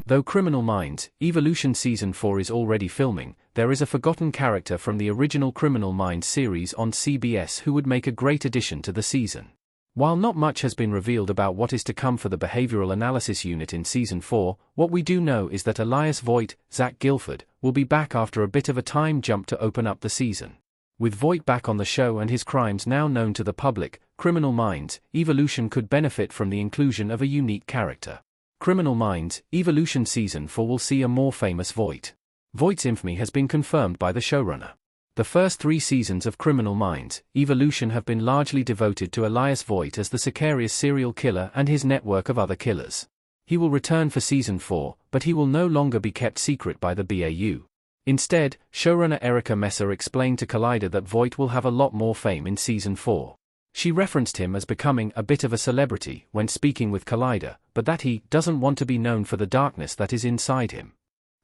Though Criminal Minds, Evolution Season 4 is already filming, there is a forgotten character from the original Criminal Minds series on CBS who would make a great addition to the season. While not much has been revealed about what is to come for the Behavioral Analysis Unit in Season 4, what we do know is that Elias Voit, Zach Guilford, will be back after a bit of a time jump to open up the season. With Voit back on the show and his crimes now known to the public, Criminal Minds, Evolution could benefit from the inclusion of a unique character. Criminal Minds, Evolution Season 4 will see a more famous Voit. Voit's infamy has been confirmed by the showrunner. The first 3 seasons of Criminal Minds, Evolution have been largely devoted to Elias Voit as the Sicarius serial killer and his network of other killers. He will return for Season 4, but he will no longer be kept secret by the BAU. Instead, showrunner Erica Messer explained to Collider that Voit will have a lot more fame in Season 4. She referenced him as becoming a bit of a celebrity when speaking with Collider, but that he doesn't want to be known for the darkness that is inside him.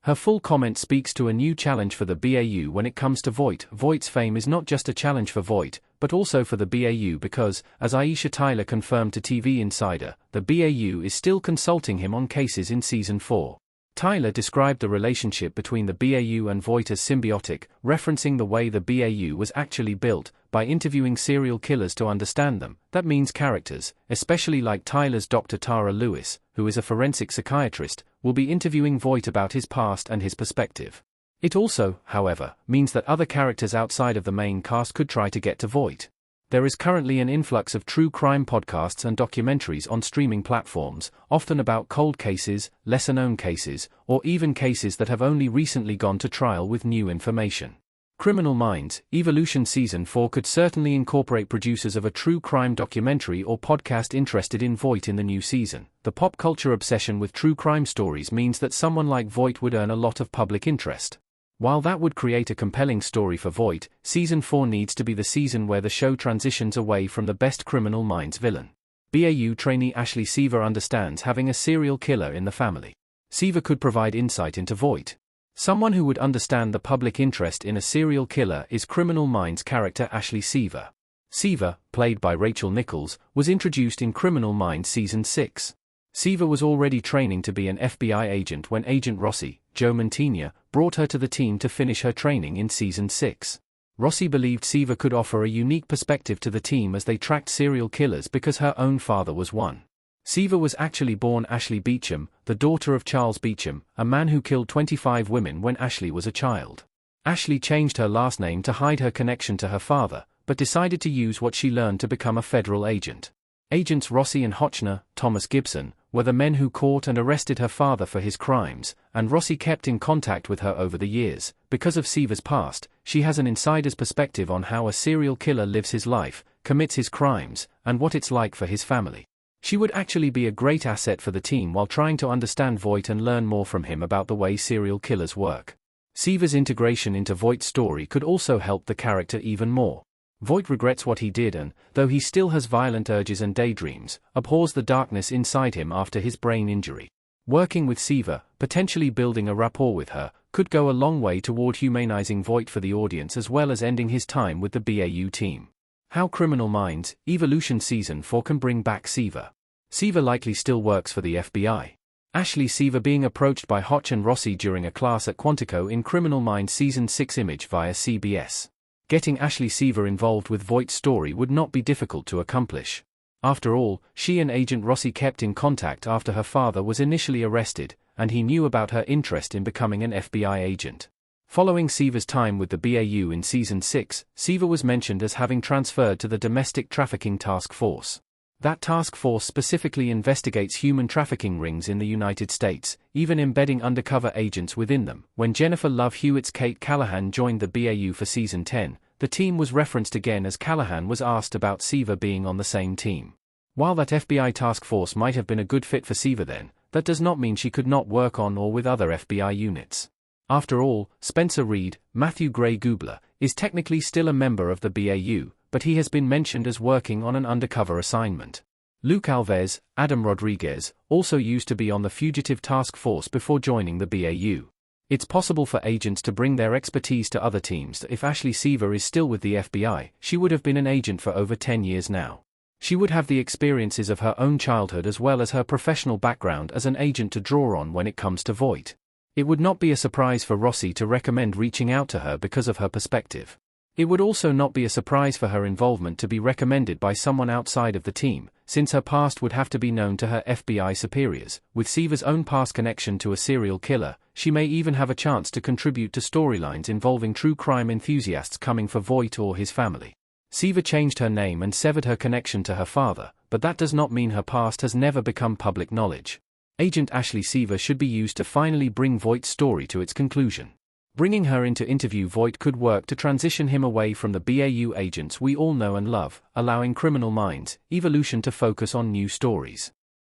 Her full comment speaks to a new challenge for the BAU when it comes to Voit. Voit's fame is not just a challenge for Voit, but also for the BAU because, as Aisha Tyler confirmed to TV Insider, the BAU is still consulting him on cases in Season 4. Tyler described the relationship between the BAU and Voit as symbiotic, referencing the way the BAU was actually built, by interviewing serial killers to understand them. That means characters, especially like Tyler's Dr. Tara Lewis, who is a forensic psychiatrist, will be interviewing Voit about his past and his perspective. It also, however, means that other characters outside of the main cast could try to get to Voit. There is currently an influx of true crime podcasts and documentaries on streaming platforms, often about cold cases, lesser-known cases, or even cases that have only recently gone to trial with new information. Criminal Minds, Evolution Season 4 could certainly incorporate producers of a true crime documentary or podcast interested in Voit in the new season. The pop culture obsession with true crime stories means that someone like Voit would earn a lot of public interest. While that would create a compelling story for Voit, Season 4 needs to be the season where the show transitions away from the best Criminal Minds villain. BAU trainee Ashley Seaver understands having a serial killer in the family. Seaver could provide insight into Voit. Someone who would understand the public interest in a serial killer is Criminal Minds character Ashley Seaver. Seaver, played by Rachel Nichols, was introduced in Criminal Minds Season 6. Seaver was already training to be an FBI agent when Agent Rossi, Joe Mantegna, brought her to the team to finish her training in Season 6. Rossi believed Seaver could offer a unique perspective to the team as they tracked serial killers because her own father was one. Seaver was actually born Ashley Beecham, the daughter of Charles Beecham, a man who killed 25 women when Ashley was a child. Ashley changed her last name to hide her connection to her father, but decided to use what she learned to become a federal agent. Agents Rossi and Hochner, Thomas Gibson, were the men who caught and arrested her father for his crimes, and Rossi kept in contact with her over the years. Because of Seaver's past, she has an insider's perspective on how a serial killer lives his life, commits his crimes, and what it's like for his family. She would actually be a great asset for the team while trying to understand Voit and learn more from him about the way serial killers work. Seaver's integration into Voit's story could also help the character even more. Voit regrets what he did and, though he still has violent urges and daydreams, abhors the darkness inside him after his brain injury. Working with Seaver, potentially building a rapport with her, could go a long way toward humanizing Voit for the audience as well as ending his time with the BAU team. How Criminal Minds, Evolution Season 4 can bring back Seaver. Seaver likely still works for the FBI. Ashley Seaver being approached by Hotch and Rossi during a class at Quantico in Criminal Minds Season 6 image via CBS. Getting Ashley Seaver involved with Voit's story would not be difficult to accomplish. After all, she and Agent Rossi kept in contact after her father was initially arrested, and he knew about her interest in becoming an FBI agent. Following Seaver's time with the BAU in Season 6, Seaver was mentioned as having transferred to the Domestic Trafficking Task Force. That task force specifically investigates human trafficking rings in the United States, even embedding undercover agents within them. When Jennifer Love Hewitt's Kate Callahan joined the BAU for Season 10, the team was referenced again as Callahan was asked about Seaver being on the same team. While that FBI task force might have been a good fit for Seaver then, that does not mean she could not work on or with other FBI units. After all, Spencer Reed, Matthew Gray Gubler, is technically still a member of the BAU, but he has been mentioned as working on an undercover assignment. Luke Alves, Adam Rodriguez, also used to be on the Fugitive Task Force before joining the BAU. It's possible for agents to bring their expertise to other teams. If Ashley Seaver is still with the FBI, she would have been an agent for over 10 years now. She would have the experiences of her own childhood as well as her professional background as an agent to draw on when it comes to Voit. It would not be a surprise for Rossi to recommend reaching out to her because of her perspective. It would also not be a surprise for her involvement to be recommended by someone outside of the team, since her past would have to be known to her FBI superiors. With Siva's own past connection to a serial killer, she may even have a chance to contribute to storylines involving true crime enthusiasts coming for Voit or his family. Siva changed her name and severed her connection to her father, but that does not mean her past has never become public knowledge. Agent Ashley Siva should be used to finally bring Voit's story to its conclusion. Bringing her in to interview Voit could work to transition him away from the BAU agents we all know and love, allowing Criminal Minds Evolution to focus on new stories.